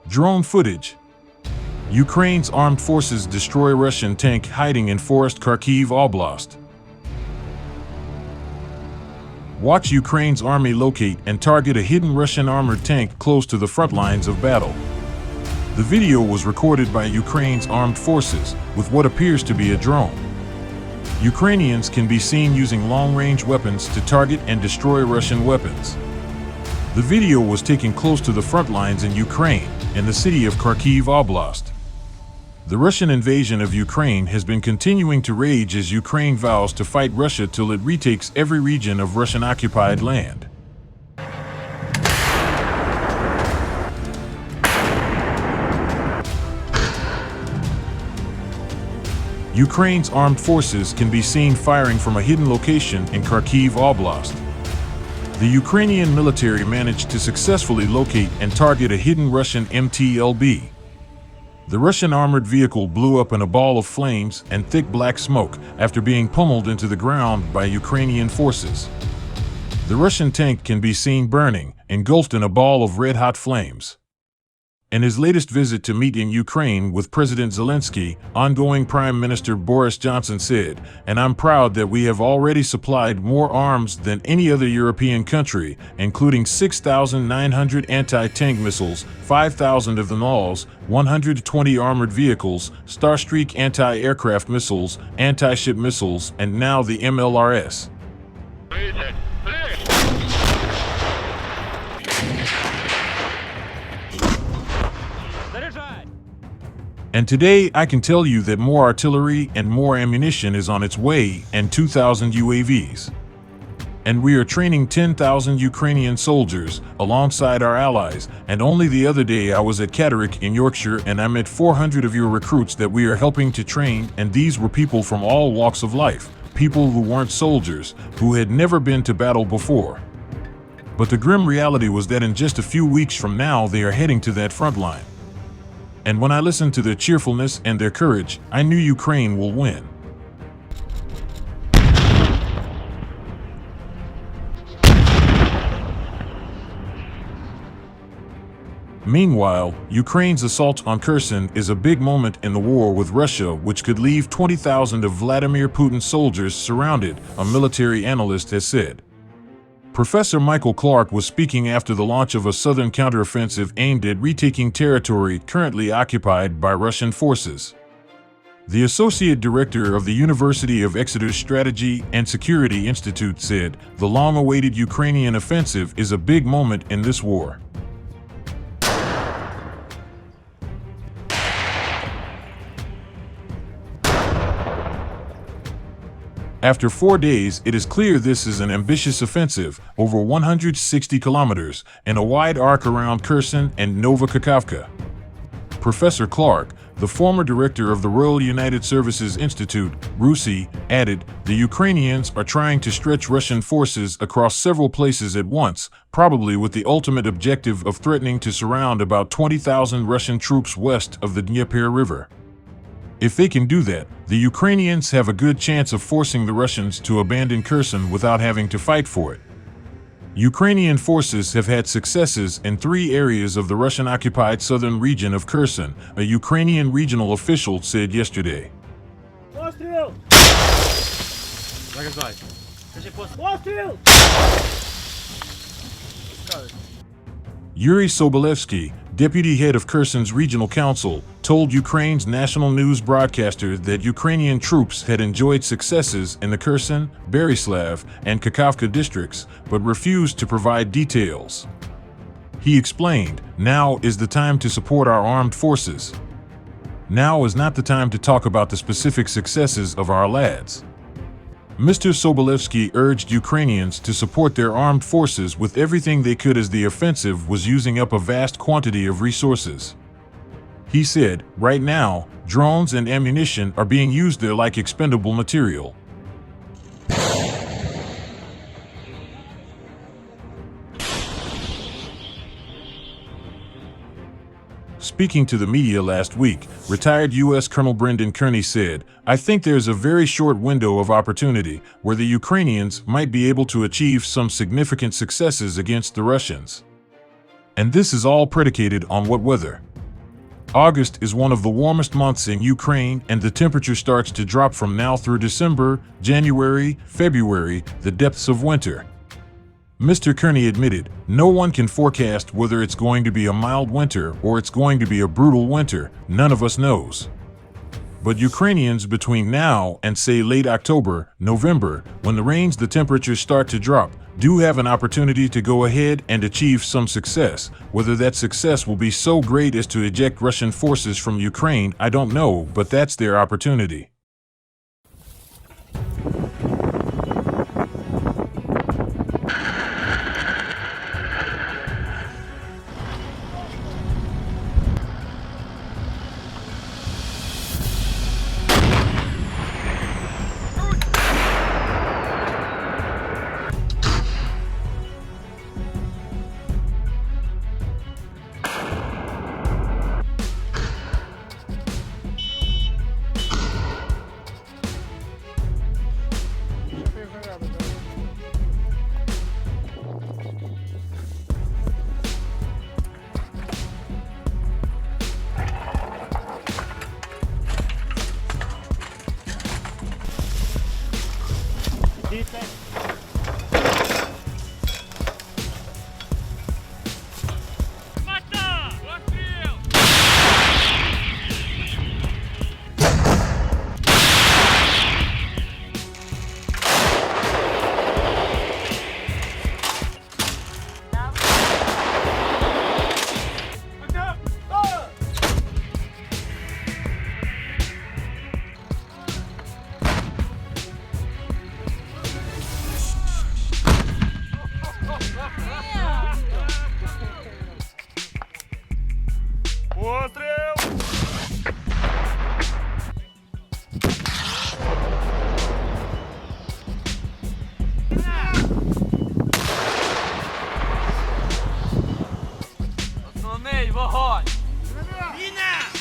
Drone footage. Ukraine's armed forces destroy Russian tank hiding in forest Kharkiv Oblast. Watch Ukraine's army locate and target a hidden Russian armored tank close to the front lines of battle. The video was recorded by Ukraine's armed forces with what appears to be a drone. Ukrainians can be seen using long-range weapons to target and destroy Russian weapons. The video was taken close to the front lines in Ukraine, in the city of Kharkiv Oblast. The Russian invasion of Ukraine has been continuing to rage as Ukraine vows to fight Russia till it retakes every region of Russian-occupied land. Ukraine's armed forces can be seen firing from a hidden location in Kharkiv Oblast. The Ukrainian military managed to successfully locate and target a hidden Russian MTLB. The Russian armored vehicle blew up in a ball of flames and thick black smoke after being pummeled into the ground by Ukrainian forces. The Russian tank can be seen burning, engulfed in a ball of red-hot flames. In his latest visit to meet in Ukraine with President Zelensky, ongoing Prime Minister Boris Johnson said, "And I'm proud that we have already supplied more arms than any other European country, including 6,900 anti-tank missiles, 5,000 of them alls, 120 armored vehicles, Starstreak anti-aircraft missiles, anti-ship missiles, and now the MLRS." And today I can tell you that more artillery and more ammunition is on its way and 2,000 UAVs. And we are training 10,000 Ukrainian soldiers alongside our allies, and only the other day I was at Catterick in Yorkshire and I met 400 of your recruits that we are helping to train, and these were people from all walks of life, people who weren't soldiers, who had never been to battle before. But the grim reality was that in just a few weeks from now they are heading to that front line. And when I listened to their cheerfulness and their courage, I knew Ukraine will win. Meanwhile, Ukraine's assault on Kherson is a big moment in the war with Russia, which could leave 20,000 of Vladimir Putin's soldiers surrounded, a military analyst has said. Professor Michael Clark was speaking after the launch of a southern counteroffensive aimed at retaking territory currently occupied by Russian forces. The associate director of the University of Exeter's Strategy and Security Institute said, "The long-awaited Ukrainian offensive is a big moment in this war." After 4 days, it is clear this is an ambitious offensive, over 160 kilometers, in a wide arc around Kherson and Novokakhovka. Professor Clark, the former director of the Royal United Services Institute, RUSI, added, "The Ukrainians are trying to stretch Russian forces across several places at once, probably with the ultimate objective of threatening to surround about 20,000 Russian troops west of the Dnieper River. If they can do that, the Ukrainians have a good chance of forcing the Russians to abandon Kherson without having to fight for it." Ukrainian forces have had successes in 3 areas of the Russian-occupied southern region of Kherson, a Ukrainian regional official said yesterday. Yuri Sobolevsky, deputy head of Kherson's regional council, told Ukraine's national news broadcaster that Ukrainian troops had enjoyed successes in the Kherson, Berislav, and Kakhovka districts, but refused to provide details. He explained, "Now is the time to support our armed forces. Now is not the time to talk about the specific successes of our lads." Mr. Sobolevsky urged Ukrainians to support their armed forces with everything they could as the offensive was using up a vast quantity of resources. He said, "Right now, drones and ammunition are being used there like expendable material." Speaking to the media last week, retired U.S. Colonel Brendan Kearney said, "I think there's a very short window of opportunity where the Ukrainians might be able to achieve some significant successes against the Russians. And this is all predicated on what weather." August is one of the warmest months in Ukraine, and the temperature starts to drop from now through December, January, February, the depths of winter. Mr. Kearney admitted, "No one can forecast whether it's going to be a mild winter or it's going to be a brutal winter. None of us knows." But Ukrainians between now and say late October, November, when the rains, the temperatures start to drop, do have an opportunity to go ahead and achieve some success. Whether that success will be so great as to eject Russian forces from Ukraine, I don't know, but that's their opportunity. Основний вогонь! Війна!